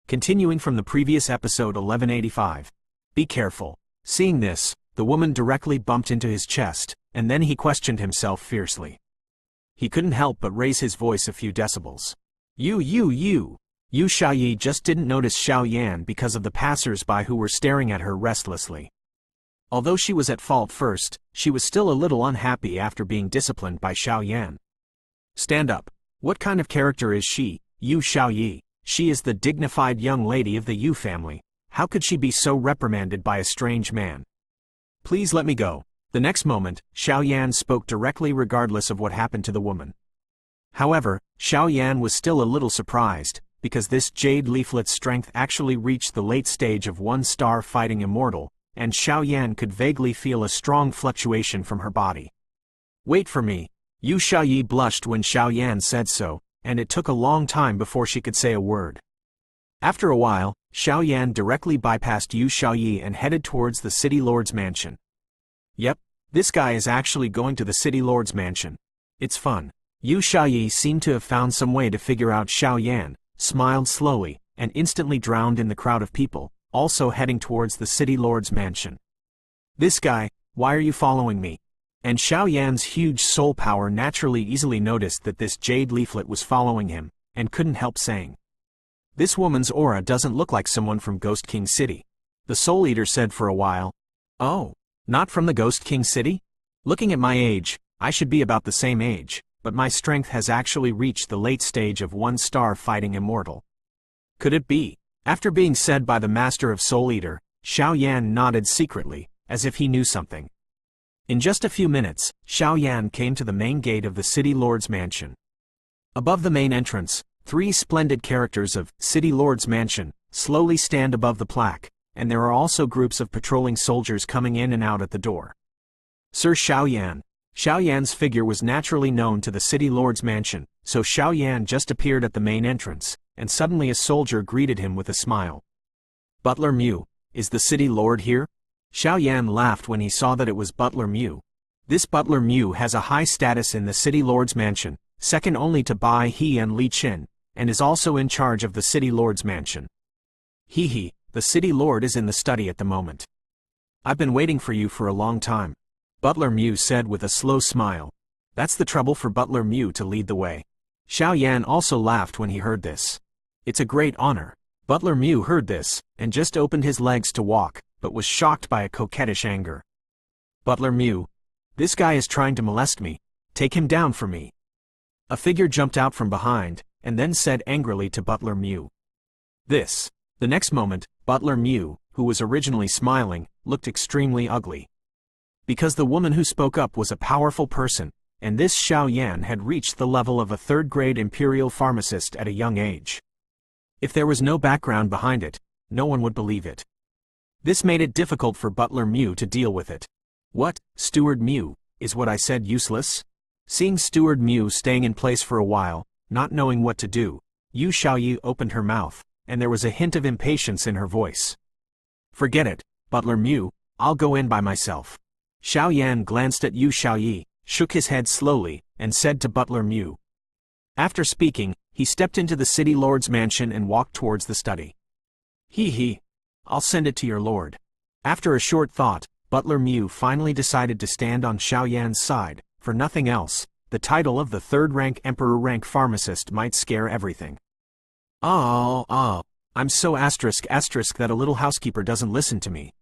Continuing from the previous episode 1185. Be careful. Seeing this, the woman directly bumped into his chest, and then he questioned himself fiercely. He couldn't help but raise his voice a few decibels. You Xiaoyi just didn't notice Xiao Yan because of the passers-by who were staring at her restlessly. Although she was at fault first, she was still a little unhappy after being disciplined by Xiao Yan. Stand up. What kind of character is she, Yu Xiaoyi? She is the dignified young lady of the Yu family. How could she be so reprimanded by a strange man? Please let me go. The next moment, Xiao Yan spoke directly regardless of what happened to the woman. However, Xiao Yan was still a little surprised, because this jade leaflet's strength actually reached the late stage of 1-star fighting immortal, and Xiao Yan could vaguely feel a strong fluctuation from her body. Wait for me. Yu Xiaoyi blushed when Xiao Yan said so, and it took a long time before she could say a word. After a while, Xiao Yan directly bypassed Yu Xiaoyi and headed towards the city lord's mansion. Yep, this guy is actually going to the city lord's mansion. It's fun. Yu Xiaoyi seemed to have found some way to figure out Xiao Yan, smiled slowly, and instantly drowned in the crowd of people, also heading towards the city lord's mansion. This guy, why are you following me? And Xiao Yan's huge soul power naturally easily noticed that this jade leaflet was following him, and couldn't help saying. This woman's aura doesn't look like someone from Ghost King City. The Soul Eater said for a while. Oh, not from the Ghost King City? Looking at my age, I should be about the same age, but my strength has actually reached the late stage of 1-star fighting immortal. Could it be? After being said by the Master of Soul Eater, Xiao Yan nodded secretly, as if he knew something. In just a few minutes, Xiao Yan came to the main gate of the City Lord's Mansion. Above the main entrance, 3 splendid characters of City Lord's Mansion slowly stand above the plaque, and there are also groups of patrolling soldiers coming in and out at the door. Sir Xiao Yan. Xiao Yan's figure was naturally known to the City Lord's Mansion, so Xiao Yan just appeared at the main entrance, and suddenly a soldier greeted him with a smile. Butler Mew, is the City Lord here? Xiao Yan laughed when he saw that it was Butler Mew. This Butler Mew has a high status in the City Lord's Mansion, second only to Bai He and Li Qin, and is also in charge of the City Lord's Mansion. He, the City Lord is in the study at the moment. I've been waiting for you for a long time, Butler Mew said with a slow smile. That's the trouble for Butler Mew to lead the way. Xiao Yan also laughed when he heard this. It's a great honor. Butler Mew heard this, and just opened his legs to walk, but was shocked by a coquettish anger. Butler Mew. This guy is trying to molest me. Take him down for me. A figure jumped out from behind, and then said angrily to Butler Mew. This. The next moment, Butler Mew, who was originally smiling, looked extremely ugly. Because the woman who spoke up was a powerful person, and this Xiao Yan had reached the level of a third-grade imperial pharmacist at a young age. If there was no background behind it, no one would believe it. This made it difficult for Butler Mew to deal with it. What, Steward Mew, is what I said useless? Seeing Steward Mew staying in place for a while, not knowing what to do, Yu Xiaoyi opened her mouth, and there was a hint of impatience in her voice. Forget it, Butler Mew, I'll go in by myself. Xiao Yan glanced at Yu Xiaoyi, shook his head slowly, and said to Butler Mew. After speaking, he stepped into the City Lord's Mansion and walked towards the study. I'll send it to your lord. After a short thought, Butler Mew finally decided to stand on Xiao Yan's side. For nothing else, the title of the third-rank emperor-rank pharmacist might scare everything. I'm so that a little housekeeper doesn't listen to me.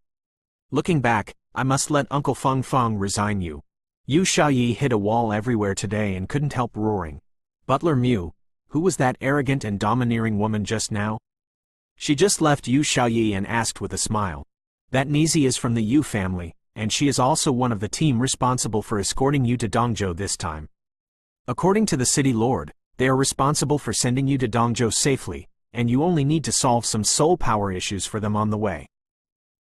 Looking back, I must let Uncle Feng Feng resign you. Yu Xiaoyi hit a wall everywhere today and couldn't help roaring. Butler Mew, who was that arrogant and domineering woman just now? She just left Yu Xiaoyi and asked with a smile. That Nizi is from the Yu family, and she is also one of the team responsible for escorting you to Dongzhou this time. According to the City Lord, they are responsible for sending you to Dongzhou safely, and you only need to solve some soul power issues for them on the way.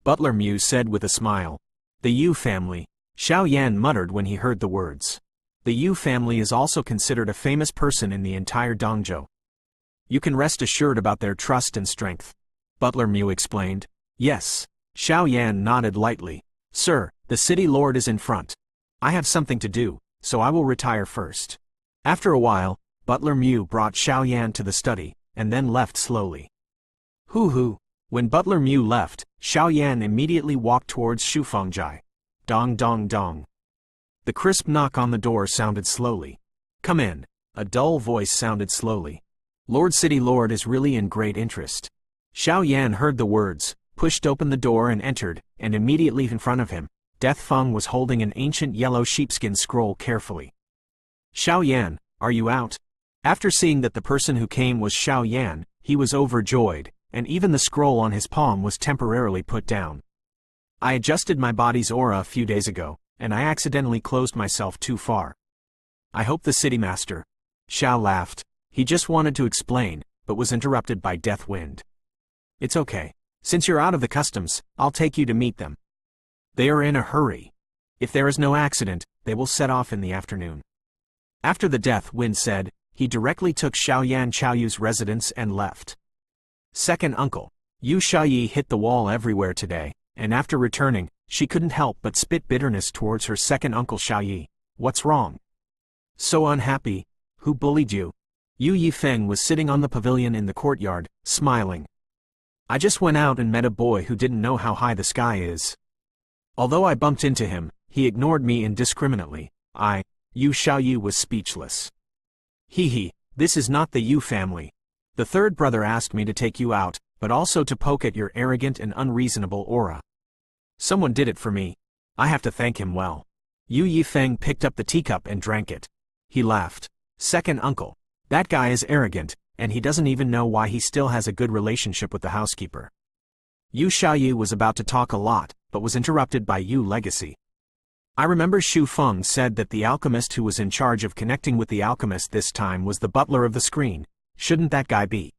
Butler Mew said with a smile. The Yu family, Xiao Yan muttered when he heard the words. The Yu family is also considered a famous person in the entire Dongzhou. You can rest assured about their trust and strength. Butler Mew explained. Yes. Xiao Yan nodded lightly. Sir, the City Lord is in front. I have something to do, so I will retire first. After a while, Butler Mew brought Xiao Yan to the study, and then left slowly. Hoo. When Butler Mu left, Xiao Yan immediately walked towards Shu Fengjai. Dong dong dong. The crisp knock on the door sounded slowly. Come in. A dull voice sounded slowly. Lord City Lord is really in great interest. Xiao Yan heard the words, pushed open the door and entered, and immediately in front of him, Btth2 was holding an ancient yellow sheepskin scroll carefully. Xiao Yan, are you out? After seeing that the person who came was Xiao Yan, he was overjoyed, and even the scroll on his palm was temporarily put down. I adjusted my body's aura a few days ago, and I accidentally closed myself too far. I hope the city master. Xiao laughed. He just wanted to explain, but was interrupted by Deathwind. It's okay. Since you're out of the customs, I'll take you to meet them. They are in a hurry. If there is no accident, they will set off in the afternoon. After the Deathwind said, he directly took Xiao Yan Chaoyu's residence and left. Second uncle. Yu Xiaoyi hit the wall everywhere today, and after returning, she couldn't help but spit bitterness towards her second uncle Xiaoyi. What's wrong? So unhappy. Who bullied you? Yu Yifeng was sitting on the pavilion in the courtyard, smiling. I just went out and met a boy who didn't know how high the sky is. Although I bumped into him, he ignored me indiscriminately. Yu Xiaoyi was speechless. Hee, this is not the Yu family. The third brother asked me to take you out, but also to poke at your arrogant and unreasonable aura. Someone did it for me. I have to thank him well. Yu Yifeng picked up the teacup and drank it. He laughed. Second uncle. That guy is arrogant, and he doesn't even know why he still has a good relationship with the housekeeper. Yu Xiaoyi was about to talk a lot, but was interrupted by Yu Legacy. I remember Xu Feng said that the alchemist who was in charge of connecting with the alchemist this time was the butler of the screen. Shouldn't that guy be?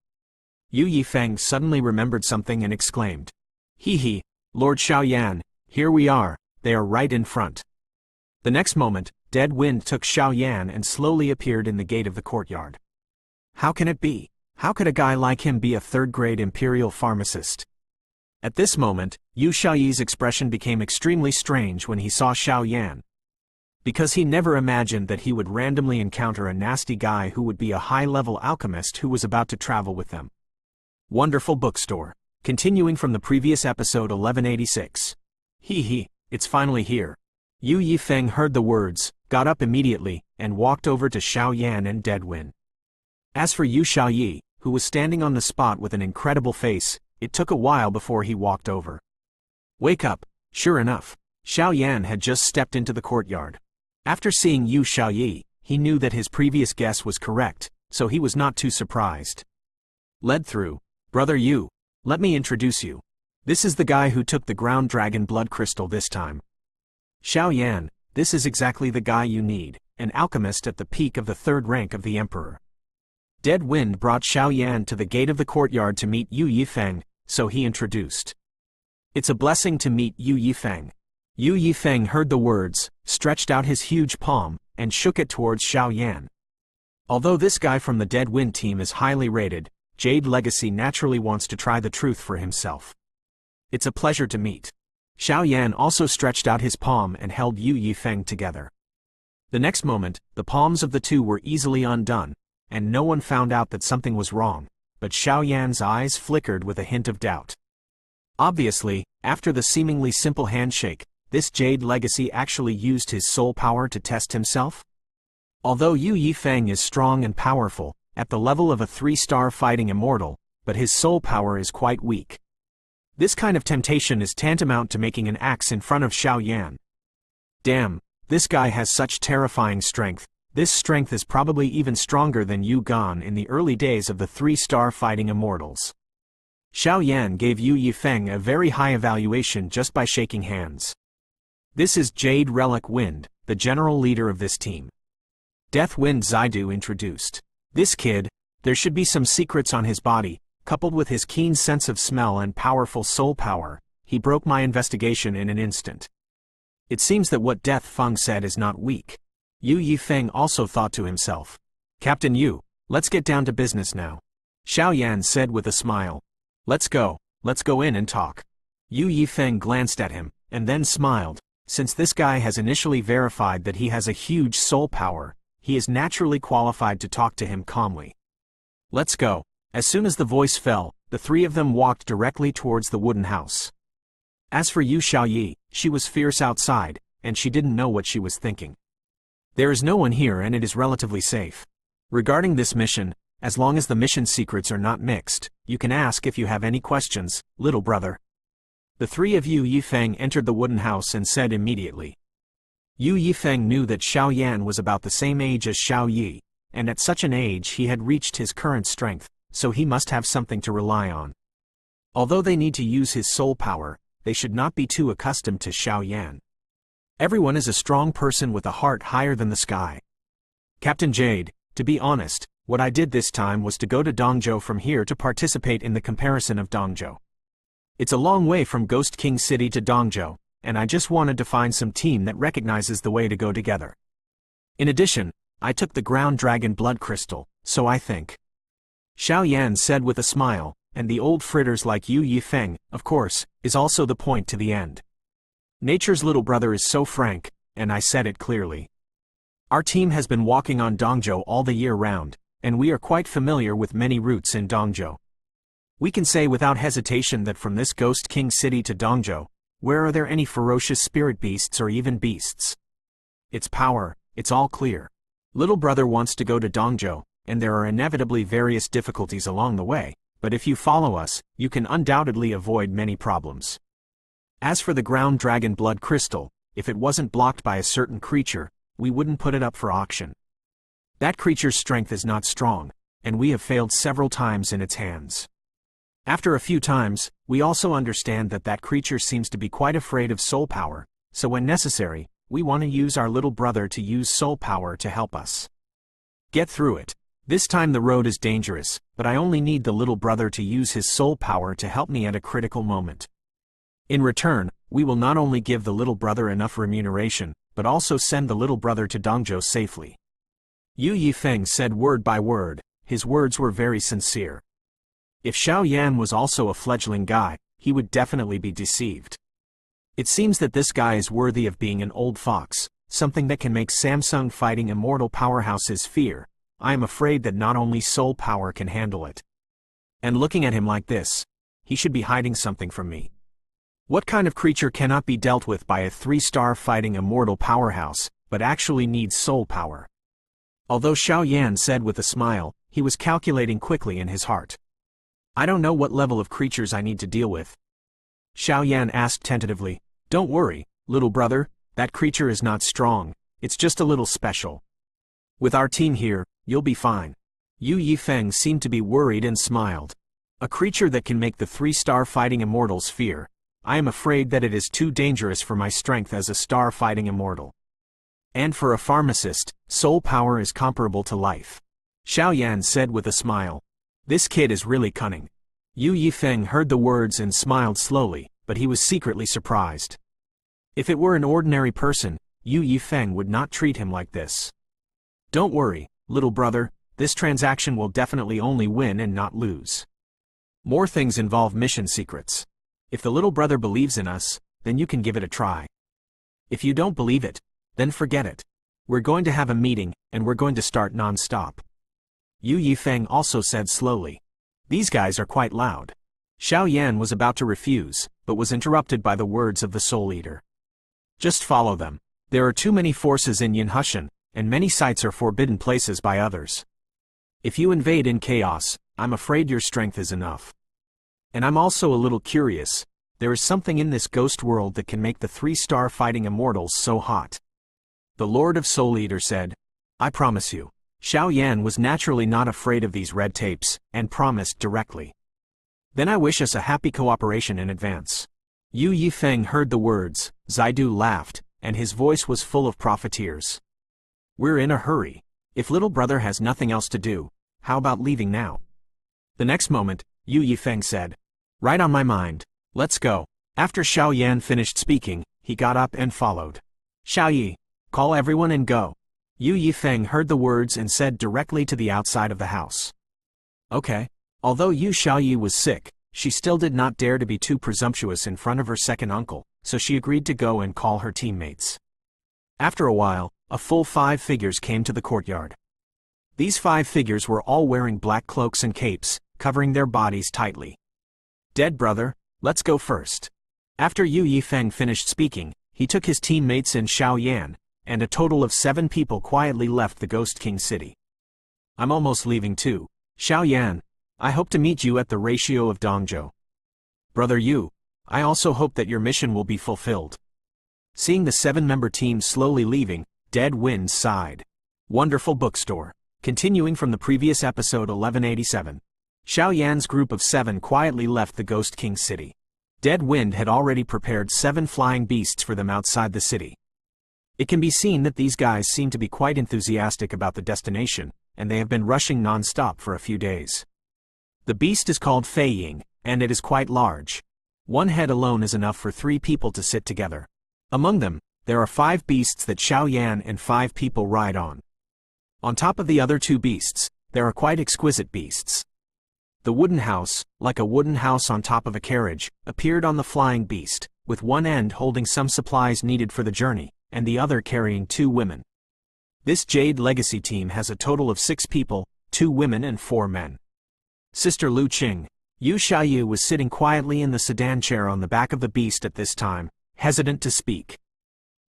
Yu Yifeng suddenly remembered something and exclaimed. Hee, Lord Xiao Yan, here we are, they are right in front. The next moment, Dead Wind took Xiao Yan and slowly appeared in the gate of the courtyard. How can it be? How could a guy like him be a third-grade imperial pharmacist? At this moment, Yu Xiaoyi's expression became extremely strange when he saw Xiao Yan. Because he never imagined that he would randomly encounter a nasty guy who would be a high-level alchemist who was about to travel with them. Wonderful bookstore. Continuing from the previous episode 1186. Hee, it's finally here. Yu Yifeng heard the words, got up immediately, and walked over to Xiao Yan and Deadwind. As for Yu Xiaoyi, who was standing on the spot with an incredible face, it took a while before he walked over. Wake up. Sure enough, Xiao Yan had just stepped into the courtyard. After seeing Yu Xiaoyi, he knew that his previous guess was correct, so he was not too surprised. Led through. Brother Yu, let me introduce you. This is the guy who took the ground dragon blood crystal this time. Xiao Yan, this is exactly the guy you need, an alchemist at the peak of the third rank of the emperor. Dead Wind brought Xiao Yan to the gate of the courtyard to meet Yu Yifeng, so he introduced. It's a blessing to meet Yu Yifeng. Yu Yifeng heard the words, stretched out his huge palm, and shook it towards Xiao Yan. Although this guy from the Dead Wind team is highly rated, Jade Legacy naturally wants to try the truth for himself. It's a pleasure to meet. Xiao Yan also stretched out his palm and held Yu Yifeng together. The next moment, the palms of the two were easily undone, and no one found out that something was wrong, but Xiao Yan's eyes flickered with a hint of doubt. Obviously, after the seemingly simple handshake, this Jade Legacy actually used his soul power to test himself? Although Yu Yifeng is strong and powerful, at the level of a 3-star fighting immortal, but his soul power is quite weak. This kind of temptation is tantamount to making an axe in front of Xiao Yan. Damn, this guy has such terrifying strength. This strength is probably even stronger than Yu Gan in the early days of the 3-star fighting immortals. Xiao Yan gave Yu Yifeng a very high evaluation just by shaking hands. This is Jade Relic Wind, the general leader of this team. Death Wind Zaidu introduced. This kid, there should be some secrets on his body, coupled with his keen sense of smell and powerful soul power, he broke my investigation in an instant. It seems that what Death Feng said is not weak. Yu Yifeng also thought to himself. Captain Yu, let's get down to business now. Xiao Yan said with a smile. Let's go in and talk. Yu Yifeng glanced at him, and then smiled. Since this guy has initially verified that he has a huge soul power, he is naturally qualified to talk to him calmly. Let's go. As soon as the voice fell, The three of them walked directly towards the wooden house. As for Yu Xiaoyi, she was fierce outside, and she didn't know what she was thinking. There is no one here and it is relatively safe. Regarding this mission, as long as the mission secrets are not mixed, you can ask if you have any questions, little brother. The three of Yu Yifeng entered the wooden house and said immediately. Yu Yifeng knew that Xiao Yan was about the same age as Xiao Yi, and at such an age he had reached his current strength, so he must have something to rely on. Although they need to use his soul power, they should not be too accustomed to Xiao Yan. Everyone is a strong person with a heart higher than the sky. Captain Jade, to be honest, what I did this time was to go to Dongzhou from here to participate in the comparison of Dongzhou. It's a long way from Ghost King City to Dongzhou, and I just wanted to find some team that recognizes the way to go together. In addition, I took the ground dragon blood crystal, so I think. Xiao Yan said with a smile, and the old fritters like Yu Yifeng, of course, is also the point to the end. Nature's little brother is so frank, and I said it clearly. Our team has been walking on Dongzhou all the year round, and we are quite familiar with many routes in Dongzhou. We can say without hesitation that from this Ghost King City to Dongzhou, where are there any ferocious spirit beasts or even beasts? It's power, it's all clear. Little brother wants to go to Dongzhou, and there are inevitably various difficulties along the way, but if you follow us, you can undoubtedly avoid many problems. As for the ground dragon blood crystal, if it wasn't blocked by a certain creature, we wouldn't put it up for auction. That creature's strength is not strong, and we have failed several times in its hands. After a few times, we also understand that that creature seems to be quite afraid of soul power, so when necessary, we want to use our little brother to use soul power to help us get through it. This time the road is dangerous, but I only need the little brother to use his soul power to help me at a critical moment. In return, we will not only give the little brother enough remuneration, but also send the little brother to Dongzhou safely. Yu Yifeng said word by word, his words were very sincere. If Xiao Yan was also a fledgling guy, he would definitely be deceived. It seems that this guy is worthy of being an old fox, something that can make Samsung fighting immortal powerhouses fear. I am afraid that not only soul power can handle it. And looking at him like this, he should be hiding something from me. What kind of creature cannot be dealt with by a 3-star fighting immortal powerhouse, but actually needs soul power? Although Xiao Yan said with a smile, he was calculating quickly in his heart. I don't know what level of creatures I need to deal with. Xiao Yan asked tentatively, Don't worry, little brother, that creature is not strong, it's just a little special. With our team here, you'll be fine. Yu Yifeng seemed to be worried and smiled. A creature that can make the 3-star fighting immortals fear. I am afraid that it is too dangerous for my strength as a star fighting immortal. And for a pharmacist, soul power is comparable to life. Xiao Yan said with a smile. This kid is really cunning. Yu Yifeng heard the words and smiled slowly, but he was secretly surprised. If it were an ordinary person, Yu Yifeng would not treat him like this. Don't worry, little brother, this transaction will definitely only win and not lose. More things involve mission secrets. If the little brother believes in us, then you can give it a try. If you don't believe it, then forget it. We're going to have a meeting, and we're going to start non-stop. Yu Yifeng also said slowly. These guys are quite loud. Xiao Yan was about to refuse, but was interrupted by the words of the Soul Eater. Just follow them. There are too many forces in Yinhushan, and many sites are forbidden places by others. If you invade in chaos, I'm afraid your strength is enough. And I'm also a little curious, there is something in this ghost world that can make the 3-star fighting immortals so hot. The Lord of Soul Eater said, I promise you. Xiao Yan was naturally not afraid of these red tapes, and promised directly. Then I wish us a happy cooperation in advance. Yu Yifeng heard the words, Zaidu laughed, and his voice was full of profiteers. We're in a hurry. If little brother has nothing else to do, how about leaving now? The next moment, Yu Yifeng said, Right on my mind. Let's go. After Xiao Yan finished speaking, he got up and followed. Xiao Yi, call everyone and go. Yu Yifeng heard the words and said directly to the outside of the house. Okay. Although Yu Xiaoyi was sick, she still did not dare to be too presumptuous in front of her second uncle, so she agreed to go and call her teammates. After a while, a full 5 figures came to the courtyard. These 5 figures were all wearing black cloaks and capes, covering their bodies tightly. Dead brother, let's go first. After Yu Yifeng finished speaking, he took his teammates and Xiao Yan, and a total of 7 people quietly left the Ghost King city. I'm almost leaving too. Xiao Yan, I hope to meet you at the ratio of Dongzhou. Brother Yu, I also hope that your mission will be fulfilled. Seeing the 7-member team slowly leaving, Dead Wind sighed. Wonderful bookstore. Continuing from the previous episode 1187. Xiao Yan's group of 7 quietly left the Ghost King city. Dead Wind had already prepared 7 flying beasts for them outside the city. It can be seen that these guys seem to be quite enthusiastic about the destination, and they have been rushing non-stop for a few days. The beast is called Fei Ying, and it is quite large. One head alone is enough for 3 people to sit together. Among them, there are 5 beasts that Xiao Yan and 5 people ride on. On top of the other 2 beasts, there are quite exquisite beasts. The wooden house, like a wooden house on top of a carriage, appeared on the flying beast, with one end holding some supplies needed for the journey, and the other carrying 2 women. This Jade Legacy team has a total of 6 people, 2 women and 4 men. Sister Lu Qing, Yu Xiaoyu was sitting quietly in the sedan chair on the back of the beast at this time, hesitant to speak.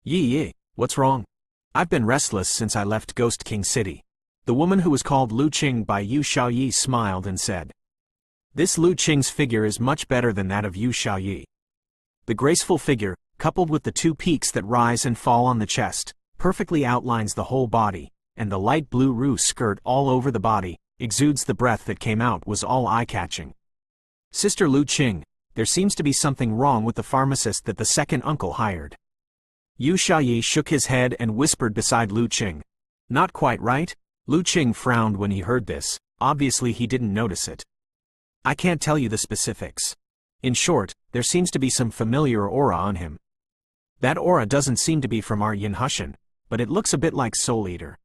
Yi, what's wrong? I've been restless since I left Ghost King City. The woman who was called Lu Qing by Yu Xiaoyi smiled and said. This Lu Qing's figure is much better than that of Yu Xiaoyi. The graceful figure, coupled with the 2 peaks that rise and fall on the chest, perfectly outlines the whole body, and the light blue ruse skirt all over the body, exudes the breath that came out was all eye-catching. Sister Lu Qing, there seems to be something wrong with the pharmacist that the second uncle hired. Yu Xiaoyi shook his head and whispered beside Lu Qing. Not quite right? Lu Qing frowned when he heard this, obviously he didn't notice it. I can't tell you the specifics. In short, there seems to be some familiar aura on him. That aura doesn't seem to be from our Yin Hushan, but it looks a bit like Soul Eater.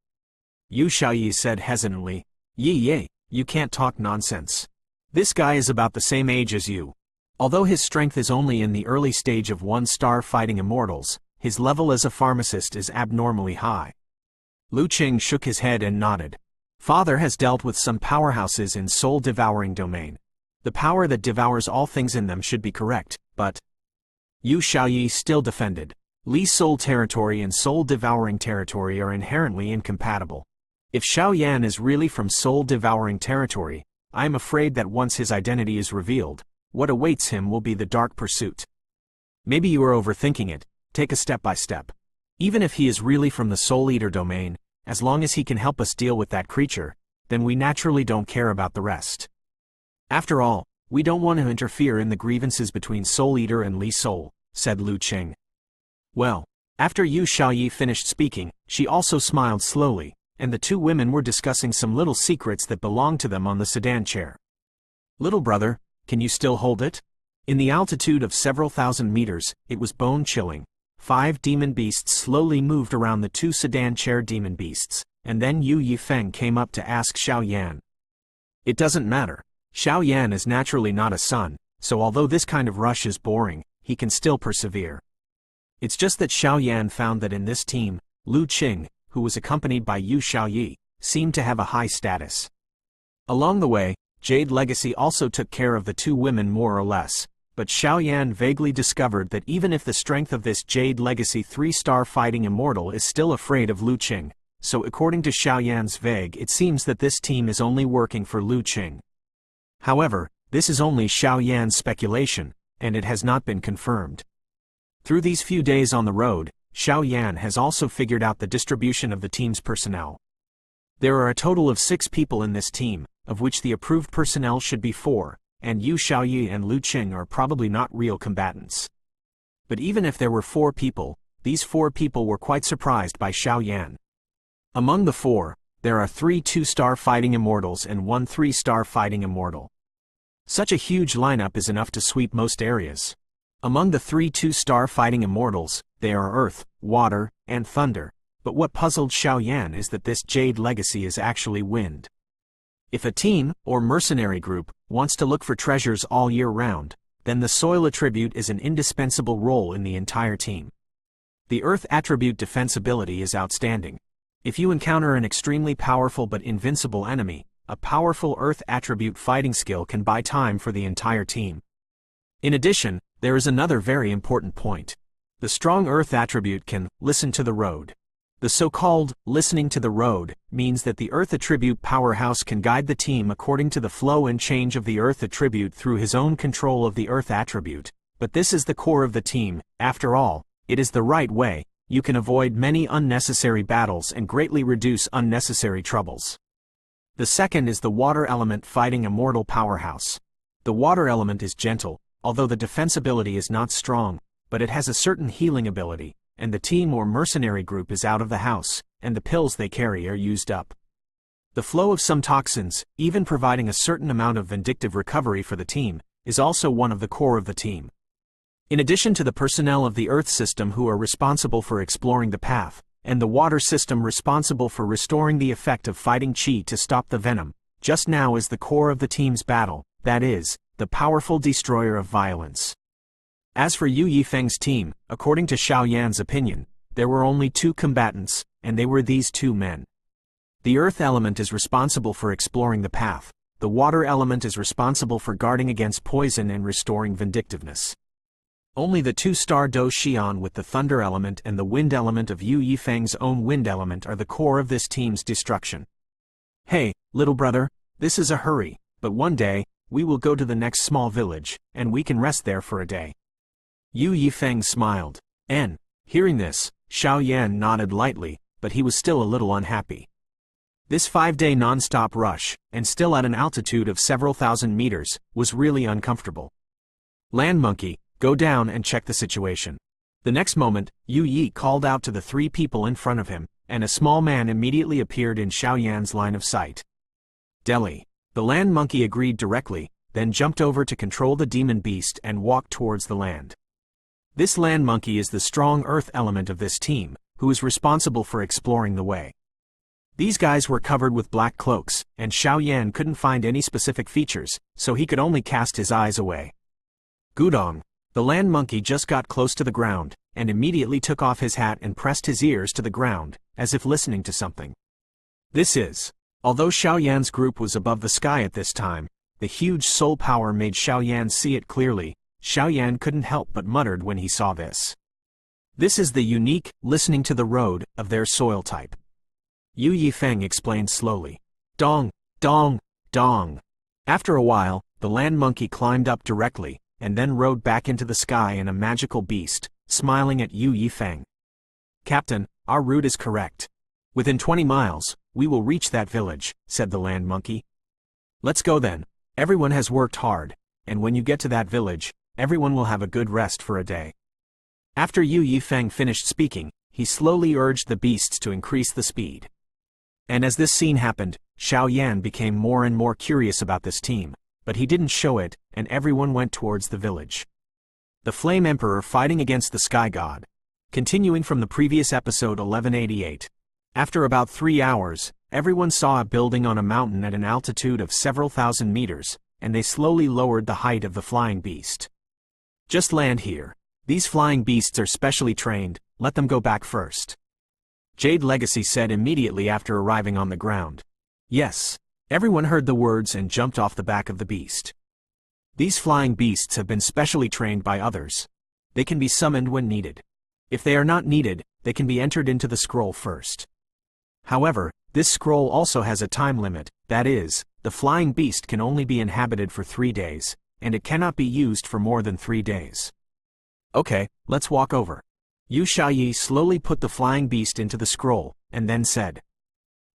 Yu Xiaoyi said hesitantly, Yi, you can't talk nonsense. This guy is about the same age as you. Although his strength is only in the early stage of 1-star fighting immortals, his level as a pharmacist is abnormally high. Lu Qing shook his head and nodded. Father has dealt with some powerhouses in soul-devouring domain. The power that devours all things in them should be correct, but... Yu Xiaoyi still defended. Li's soul territory and soul-devouring territory are inherently incompatible. If Xiao Yan is really from soul-devouring territory, I am afraid that once his identity is revealed, what awaits him will be the dark pursuit. Maybe you are overthinking it, take a step by step. Even if he is really from the Soul Eater domain, as long as he can help us deal with that creature, then we naturally don't care about the rest. After all, we don't want to interfere in the grievances between Soul Eater and Li Soul, said Lu Qing. Well, after Yu Xiaoyi finished speaking, she also smiled slowly, and the 2 women were discussing some little secrets that belonged to them on the sedan chair. Little brother, can you still hold it? In the altitude of several thousand meters, it was bone-chilling. 5 demon beasts slowly moved around the 2 sedan chair demon beasts, and then Yu Yifeng came up to ask Xiao Yan. It doesn't matter. Xiao Yan is naturally not a son, so although this kind of rush is boring, he can still persevere. It's just that Xiao Yan found that in this team, Lu Qing, who was accompanied by Yu Xiaoyi, seemed to have a high status. Along the way, Jade Legacy also took care of the 2 women more or less, but Xiao Yan vaguely discovered that even if the strength of this Jade Legacy 3-star fighting immortal is still afraid of Lu Qing, so according to Xiao Yan's vague it seems that this team is only working for Lu Qing. However, this is only Xiao Yan's speculation, and it has not been confirmed. Through these few days on the road, Xiao Yan has also figured out the distribution of the team's personnel. There are a total of 6 people in this team, of which the approved personnel should be 4, and Yu Xiaoyi and Lu Qing are probably not real combatants. But even if there were 4 people, these 4 people were quite surprised by Xiao Yan. Among the 4, there are 3 2-star fighting immortals and 1 3-star fighting immortal. Such a huge lineup is enough to sweep most areas. Among the 3 2-star fighting immortals, they are Earth, Water, and Thunder, but what puzzled Xiao Yan is that this Jade Legacy is actually Wind. If a team, or mercenary group, wants to look for treasures all year round, then the Soil attribute is an indispensable role in the entire team. The Earth attribute defensibility is outstanding. If you encounter an extremely powerful but invincible enemy, a powerful Earth attribute fighting skill can buy time for the entire team. In addition, there is another very important point. The strong earth attribute can listen to the road. The so-called listening to the road means that the earth attribute powerhouse can guide the team according to the flow and change of the earth attribute through his own control of the earth attribute. But this is the core of the team. After all, it is the right way. You can avoid many unnecessary battles and greatly reduce unnecessary troubles. The second is the water element fighting a mortal powerhouse. The water element is gentle, although the defense ability is not strong, but it has a certain healing ability, and the team or mercenary group is out of the house, and the pills they carry are used up. The flow of some toxins, even providing a certain amount of vindictive recovery for the team, is also one of the core of the team. In addition to the personnel of the Earth system who are responsible for exploring the path, and the water system responsible for restoring the effect of fighting Qi to stop the venom, just now is the core of the team's battle, that is, the powerful destroyer of violence. As for Yu Yifeng's team, according to Xiao Yan's opinion, there were only two combatants, and they were these two men. The earth element is responsible for exploring the path, the water element is responsible for guarding against poison and restoring vindictiveness. Only the two-star Do Xian with the thunder element and the wind element of Yu Yifeng's own wind element are the core of this team's destruction. Hey, little brother, this is a hurry, but one day, we will go to the next small village, and we can rest there for a day. Yu Yifeng smiled. And, hearing this, Xiao Yan nodded lightly, but he was still a little unhappy. This 5-day non-stop rush, and still at an altitude of several thousand meters, was really uncomfortable. Land Monkey, go down and check the situation. The next moment, Yu Yi called out to the three people in front of him, and a small man immediately appeared in Xiao Yan's line of sight. Delhi. The land monkey agreed directly, then jumped over to control the demon beast and walked towards the land. This land monkey is the strong earth element of this team, who is responsible for exploring the way. These guys were covered with black cloaks, and Xiao Yan couldn't find any specific features, so he could only cast his eyes away. Gudong. The land monkey just got close to the ground, and immediately took off his hat and pressed his ears to the ground, as if listening to something. Although Xiao Yan's group was above the sky at this time, the huge soul power made Xiao Yan see it clearly. Xiao Yan couldn't help but muttered when he saw this. This is the unique, listening to the road, of their soil type. Yu Yifeng explained slowly. Dong, dong, dong. After a while, the land monkey climbed up directly, and then rode back into the sky in a magical beast, smiling at Yu Yifeng. Captain, our route is correct. Within 20 miles, we will reach that village, said the land monkey. Let's go then. Everyone has worked hard, and when you get to that village, everyone will have a good rest for a day. After Yu Yifeng finished speaking, he slowly urged the beasts to increase the speed. And as this scene happened, Xiao Yan became more and more curious about this team, but he didn't show it, and everyone went towards the village. The Flame Emperor fighting against the Sky God. Continuing from the previous episode 1188. After about 3 hours, everyone saw a building on a mountain at an altitude of several thousand meters, and they slowly lowered the height of the flying beast. Just land here. These flying beasts are specially trained, let them go back first. Jade Legacy said immediately after arriving on the ground. Yes. Everyone heard the words and jumped off the back of the beast. These flying beasts have been specially trained by others. They can be summoned when needed. If they are not needed, they can be entered into the scroll first. However, this scroll also has a time limit, that is, the flying beast can only be inhabited for 3 days, and it cannot be used for more than 3 days. Okay, let's walk over. Yu Xiaoyi slowly put the flying beast into the scroll, and then said.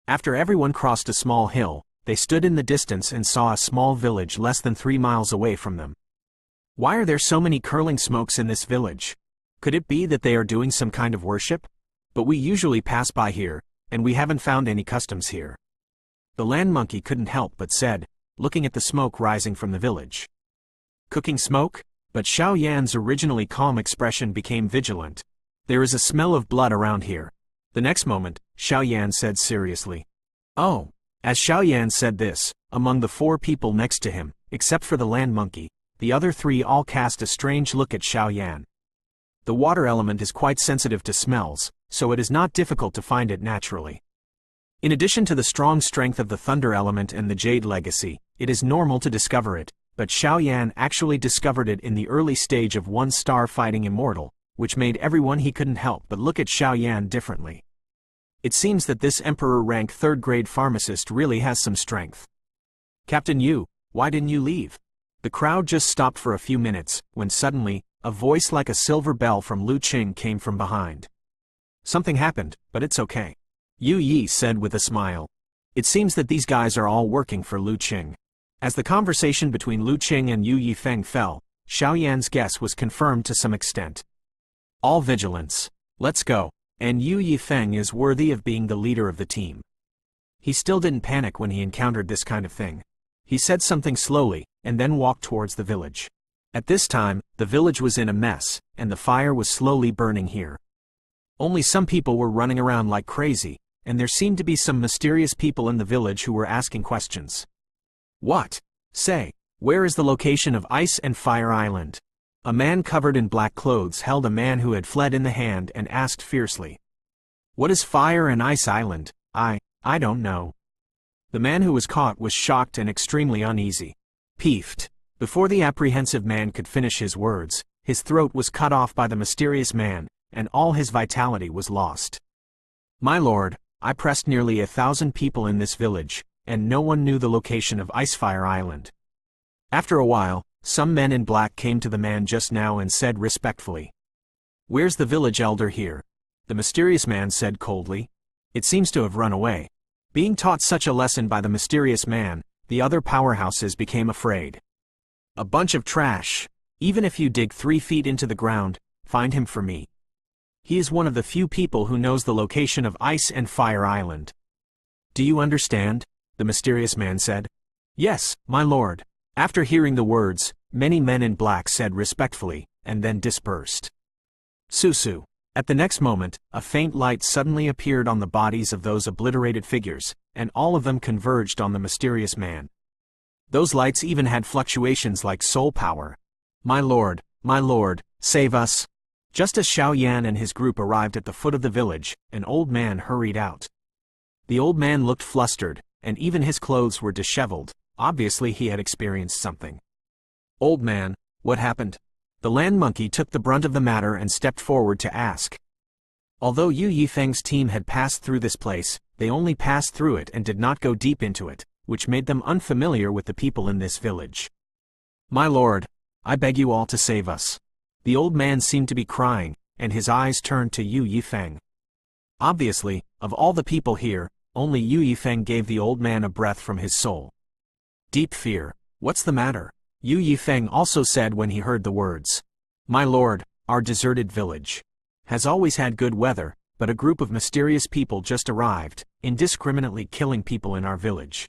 After everyone crossed a small hill, they stood in the distance and saw a small village less than 3 miles away from them. Why are there so many curling smokes in this village? Could it be that they are doing some kind of worship? But we usually pass by here, and we haven't found any customs here. The land monkey couldn't help but said, looking at the smoke rising from the village. Cooking smoke? But Xiao Yan's originally calm expression became vigilant. There is a smell of blood around here. The next moment, Xiao Yan said seriously. Oh. As Xiao Yan said this, among the 4 people next to him, except for the land monkey, the other 3 all cast a strange look at Xiao Yan. The water element is quite sensitive to smells, so it is not difficult to find it naturally. In addition to the strong strength of the thunder element and the jade legacy, it is normal to discover it, but Xiao Yan actually discovered it in the early stage of 1-star fighting immortal, which made everyone he couldn't help but look at Xiao Yan differently. It seems that this Emperor rank 3rd grade pharmacist really has some strength. Captain Yu, why didn't you leave? The crowd just stopped for a few minutes, when suddenly, a voice like a silver bell from Lu Qing came from behind. Something happened, but it's okay. Yu Yi said with a smile. It seems that these guys are all working for Lu Qing. As the conversation between Lu Qing and Yu Yifeng fell, Xiao Yan's guess was confirmed to some extent. All vigilance. Let's go. And Yu Yifeng is worthy of being the leader of the team. He still didn't panic when he encountered this kind of thing. He said something slowly, and then walked towards the village. At this time, the village was in a mess, and the fire was slowly burning here. Only some people were running around like crazy, and there seemed to be some mysterious people in the village who were asking questions. What? Say, where is the location of Ice and Fire Island? A man covered in black clothes held a man who had fled in the hand and asked fiercely. What is Fire and Ice Island? I don't know. The man who was caught was shocked and extremely uneasy. Peeved. Before the apprehensive man could finish his words, his throat was cut off by the mysterious man, and all his vitality was lost. My lord, I pressed nearly 1,000 people in this village, and no one knew the location of Icefire Island. After a while, some men in black came to the man just now and said respectfully. Where's the village elder here? The mysterious man said coldly. It seems to have run away. Being taught such a lesson by the mysterious man, the other powerhouses became afraid. A bunch of trash. Even if you dig 3 feet into the ground, find him for me. He is one of the few people who knows the location of Ice and Fire Island. Do you understand? The mysterious man said. Yes, my lord. After hearing the words, many men in black said respectfully, and then dispersed. Susu. At the next moment, a faint light suddenly appeared on the bodies of those obliterated figures, and all of them converged on the mysterious man. Those lights even had fluctuations like soul power. My lord, save us. Just as Xiao Yan and his group arrived at the foot of the village, an old man hurried out. The old man looked flustered, and even his clothes were disheveled. Obviously he had experienced something. Old man, what happened? The land monkey took the brunt of the matter and stepped forward to ask. Although Yu Yifeng's team had passed through this place, they only passed through it and did not go deep into it, which made them unfamiliar with the people in this village. My lord, I beg you all to save us. The old man seemed to be crying, and his eyes turned to Yu Yifeng. Obviously, of all the people here, only Yu Yifeng gave the old man a breath from his soul. Deep fear. What's the matter? Yu Yifeng also said when he heard the words. My lord, our deserted village has always had good weather, but a group of mysterious people just arrived, indiscriminately killing people in our village.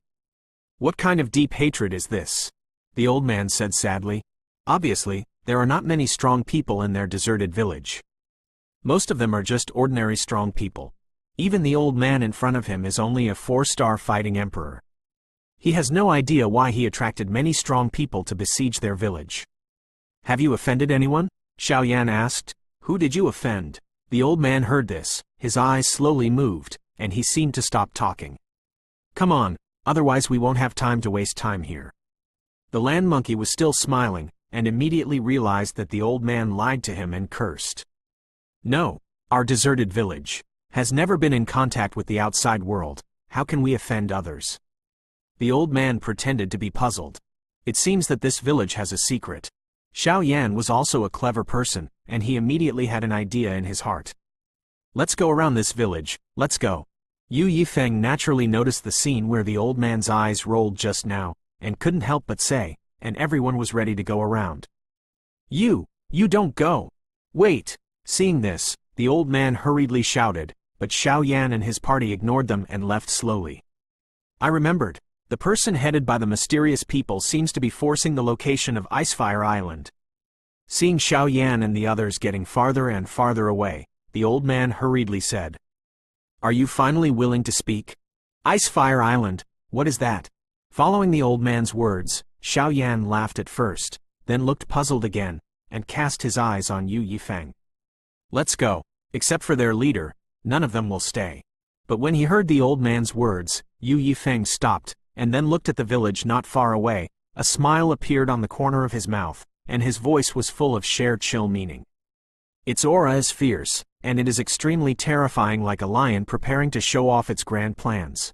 What kind of deep hatred is this? The old man said sadly. Obviously, there are not many strong people in their deserted village. Most of them are just ordinary strong people. Even the old man in front of him is only a 4-star fighting emperor. He has no idea why he attracted many strong people to besiege their village. Have you offended anyone? Xiao Yan asked. Who did you offend? The old man heard this, his eyes slowly moved, and he seemed to stop talking. Come on, otherwise we won't have time to waste time here. The land monkey was still smiling, and immediately realized that the old man lied to him and cursed. No, our deserted village has never been in contact with the outside world. How can we offend others? The old man pretended to be puzzled. It seems that this village has a secret. Xiao Yan was also a clever person, and he immediately had an idea in his heart. Let's go around this village, let's go. Yu Yifeng naturally noticed the scene where the old man's eyes rolled just now, and couldn't help but say, and everyone was ready to go around. You don't go. Wait. Seeing this, the old man hurriedly shouted, but Xiao Yan and his party ignored them and left slowly. I remembered. The person headed by the mysterious people seems to be forcing the location of Icefire Island. Seeing Xiao Yan and the others getting farther and farther away, the old man hurriedly said. Are you finally willing to speak? Icefire Island, what is that? Following the old man's words, Xiao Yan laughed at first, then looked puzzled again, and cast his eyes on Yu Yifeng. Let's go. Except for their leader, none of them will stay. But when he heard the old man's words, Yu Yifeng stopped, and then looked at the village not far away, A smile appeared on the corner of his mouth, and his voice was full of shared chill meaning. Its aura is fierce, and it is extremely terrifying, like a lion preparing to show off its grand plans.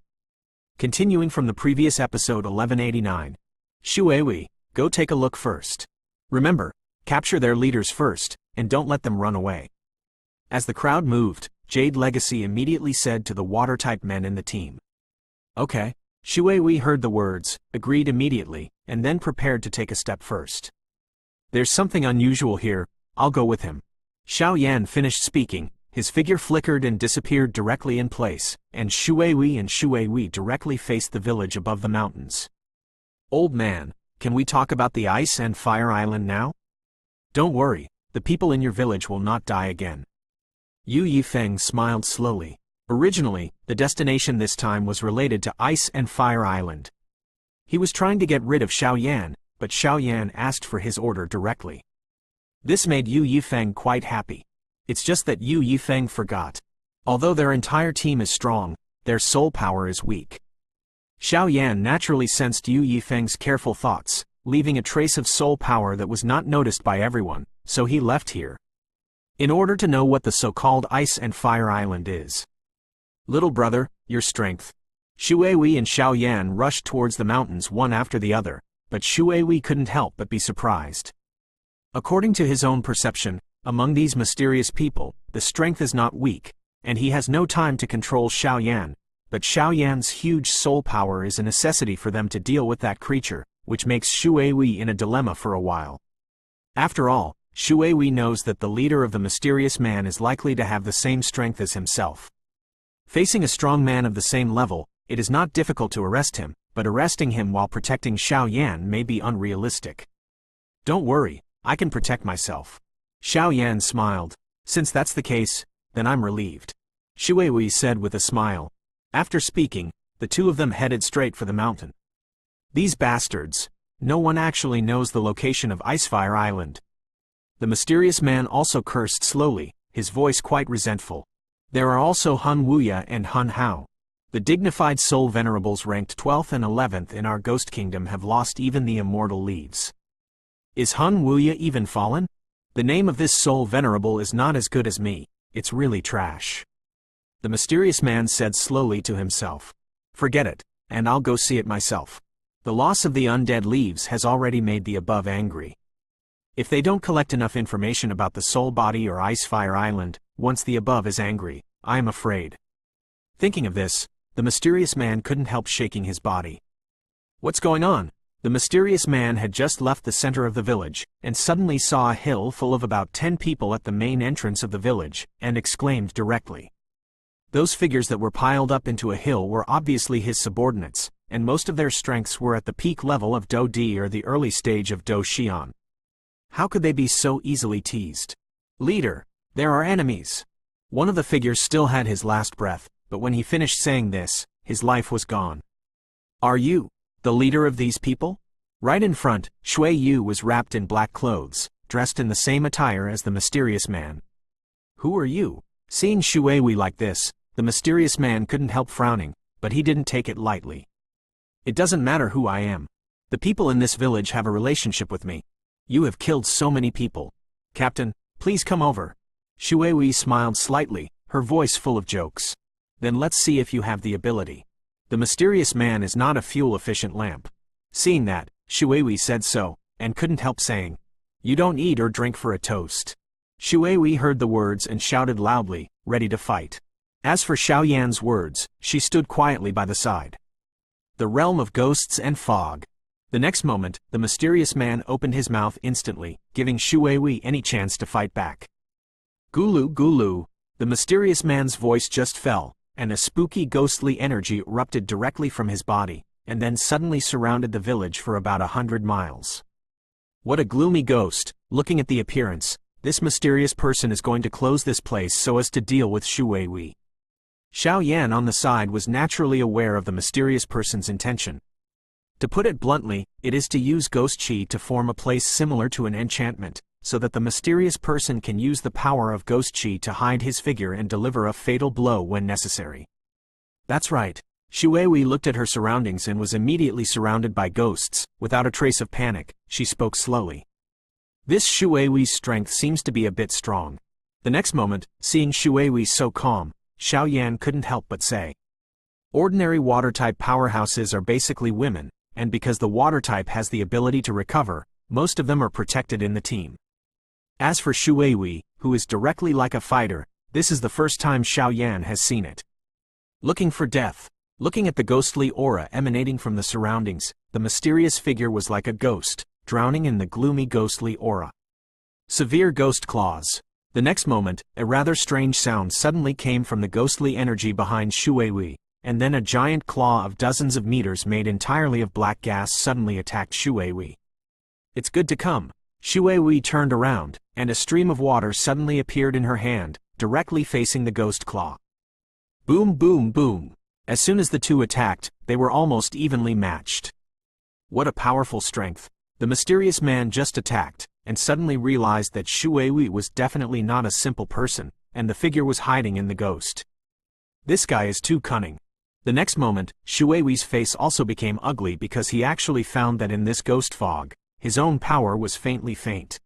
Continuing from the previous episode 1189. Shuiwei, go take a look first. Remember, capture their leaders first, and don't let them run away. As the crowd moved, Jade Legacy immediately said to the water-type men in the team. Okay. Shuiwei heard the words, agreed immediately, and then prepared to take a step first. There's something unusual here, I'll go with him. Xiao Yan finished speaking, his figure flickered and disappeared directly in place, and Shuiwei directly faced the village above the mountains. Old man, can we talk about the Ice and Fire Island now? Don't worry, the people in your village will not die again. Yu Yifeng smiled slowly. Originally, the destination this time was related to Ice and Fire Island. He was trying to get rid of Xiao Yan, but Xiao Yan asked for his order directly. This made Yu Yifeng quite happy. It's just that Yu Yifeng forgot. Although their entire team is strong, their soul power is weak. Xiao Yan naturally sensed Yu Yifeng's careful thoughts, leaving a trace of soul power that was not noticed by everyone, so he left here. In order to know what the so-called Ice and Fire Island is. Little brother, your strength. Shuiwei and Xiao Yan rushed towards the mountains one after the other, but Shuiwei couldn't help but be surprised. According to his own perception, among these mysterious people, the strength is not weak, and he has no time to control Xiao Yan, but Xiao Yan's huge soul power is a necessity for them to deal with that creature, which makes Shuiwei in a dilemma for a while. After all, Shuiwei knows that the leader of the mysterious man is likely to have the same strength as himself. Facing a strong man of the same level, it is not difficult to arrest him, but arresting him while protecting Xiao Yan may be unrealistic. Don't worry, I can protect myself. Xiao Yan smiled. Since that's the case, then I'm relieved. Shuiwei said with a smile. After speaking, the two of them headed straight for the mountain. These bastards. No one actually knows the location of Icefire Island. The mysterious man also cursed slowly, his voice quite resentful. There are also Han Wuya and Han Hao. The dignified soul venerables ranked 12th and 11th in our Ghost Kingdom have lost even the immortal leaves. Is Han Wuya even fallen? The name of this soul venerable is not as good as me, it's really trash. The mysterious man said slowly to himself. Forget it, and I'll go see it myself. The loss of the undead leaves has already made the above angry. If they don't collect enough information about the soul body or Icefire Island, once the above is angry, I am afraid. Thinking of this, the mysterious man couldn't help shaking his body. What's going on? The mysterious man had just left the center of the village, and suddenly saw a hill full of about 10 people at the main entrance of the village, and exclaimed directly. Those figures that were piled up into a hill were obviously his subordinates, and most of their strengths were at the peak level of Do Di or the early stage of Do Xian. How could they be so easily teased? Leader, there are enemies. One of the figures still had his last breath, but when he finished saying this, his life was gone. Are you the leader of these people? Right in front, Shui Yu was wrapped in black clothes, dressed in the same attire as the mysterious man. Who are you? Seeing Shui Yu like this, the mysterious man couldn't help frowning, but he didn't take it lightly. It doesn't matter who I am. The people in this village have a relationship with me. You have killed so many people. Captain, please come over. Shui Yu smiled slightly, her voice full of jokes. Then let's see if you have the ability. The mysterious man is not a fuel-efficient lamp. Seeing that, Shui Yu said so, and couldn't help saying, you don't eat or drink for a toast. Shui Yu heard the words and shouted loudly, ready to fight. As for Xiao Yan's words, she stood quietly by the side. The realm of ghosts and fog. The next moment, the mysterious man opened his mouth instantly, giving Shui Yu any chance to fight back. Gulu Gulu. The mysterious man's voice just fell, and a spooky ghostly energy erupted directly from his body, and then suddenly surrounded the village for about 100 miles. What a gloomy ghost. Looking at the appearance, this mysterious person is going to close this place so as to deal with Shui Yu. Xiao Yan on the side was naturally aware of the mysterious person's intention. To put it bluntly, it is to use ghost qi to form a place similar to an enchantment, so that the mysterious person can use the power of ghost qi to hide his figure and deliver a fatal blow when necessary. That's right. Xu Weiwei looked at her surroundings and was immediately surrounded by ghosts. Without a trace of panic, she spoke slowly. This Xu Weiwei's strength seems to be a bit strong. The next moment, seeing Xu Weiwei so calm, Xiao Yan couldn't help but say, ordinary water-type powerhouses are basically women, and because the water type has the ability to recover, most of them are protected in the team. As for Xu Weiwei, who is directly like a fighter, this is the first time Xiao Yan has seen it. Looking for death. Looking at the ghostly aura emanating from the surroundings, the mysterious figure was like a ghost, drowning in the gloomy ghostly aura. Severe ghost claws. The next moment, a rather strange sound suddenly came from the ghostly energy behind Xu Weiwei, and then a giant claw of dozens of meters made entirely of black gas suddenly attacked Xu Weiwei. It's good to come. Xu Weiwei turned around, and a stream of water suddenly appeared in her hand, directly facing the ghost claw. Boom, boom, boom. As soon as the two attacked, they were almost evenly matched. What a powerful strength. The mysterious man just attacked, and suddenly realized that Xu Weiwei was definitely not a simple person, and the figure was hiding in the ghost. This guy is too cunning. The next moment, Xu Weiwei's face also became ugly because he actually found that in this ghost fog, his own power was faintly faint.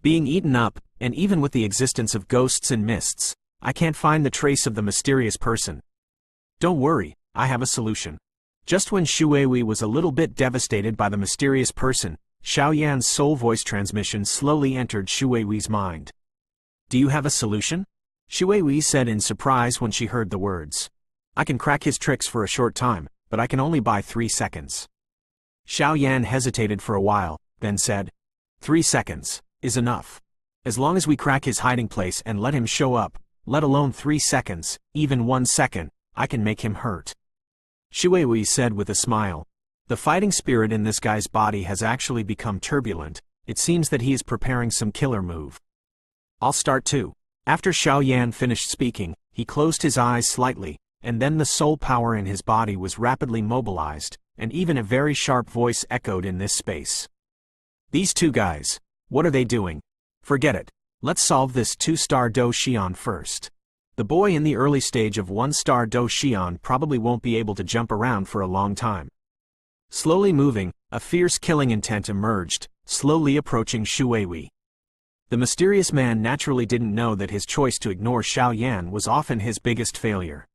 Being eaten up, and even with the existence of ghosts and mists, I can't find the trace of the mysterious person. Don't worry, I have a solution. Just when Xu Weiwei was a little bit devastated by the mysterious person, Xiao Yan's soul voice transmission slowly entered Xu Weiwei's mind. Do you have a solution? Xu Weiwei said in surprise when she heard the words. I can crack his tricks for a short time, but I can only buy 3 seconds. Xiao Yan hesitated for a while, then said, 3 seconds is enough. As long as we crack his hiding place and let him show up, let alone 3 seconds, even 1 second, I can make him hurt. Xu Weiwei said with a smile. The fighting spirit in this guy's body has actually become turbulent. It seems that he is preparing some killer move. I'll start too. After Xiao Yan finished speaking, he closed his eyes slightly, and then the soul power in his body was rapidly mobilized, and even a very sharp voice echoed in this space. These two guys, what are they doing? Forget it. Let's solve this 2-star Do Xian first. The boy in the early stage of 1-star Do Xian probably won't be able to jump around for a long time. Slowly moving, a fierce killing intent emerged, slowly approaching Xu Weiwei. The mysterious man naturally didn't know that his choice to ignore Xiao Yan was often his biggest failure.